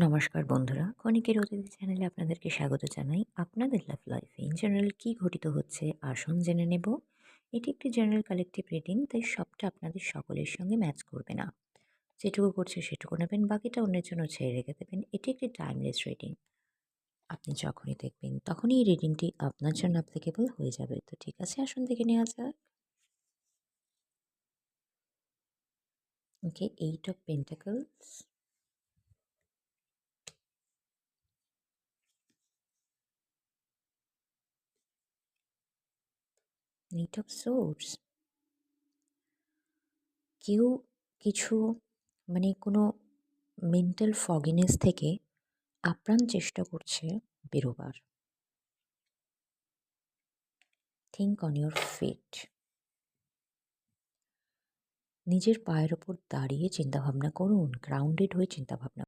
নমস্কার বন্ধুরা, ক্ষণিকের অতিথি চ্যানেলে আপনাদেরকে স্বাগত জানাই। আপনাদের লাভ লাইফে ইন জেনারেল কী ঘটিত হচ্ছে আসুন জেনে নেব। এটি একটি জেনারেল কালেকটিভ রিডিং, তাই সবটা আপনাদের সকলের সঙ্গে ম্যাচ করবে না। যেটুকু করছে সেটুকু নেবেন, বাকিটা অন্যের জন্য ছেড়ে রেখে দেবেন। এটি একটি টাইমলেস রিডিং। আপনি যখনই দেখবেন তখনই এই রিডিংটি আপনার জন্য অ্যাপ্লিকেবল হয়ে যাবে। তো ঠিক আছে, আসুন দেখে নেওয়া যাক। ওকে, 8 of pentacles, eight of swords. কেউ কিছু কোনো মেন্টাল ফগিনেস থেকে আপ্রাণ চেষ্টা করছে বেরোবার। Think on your feet. নিজের পায়ের ওপর দাঁড়িয়ে চিন্তাভাবনা করুন, গ্রাউন্ডেড হয়ে চিন্তাভাবনা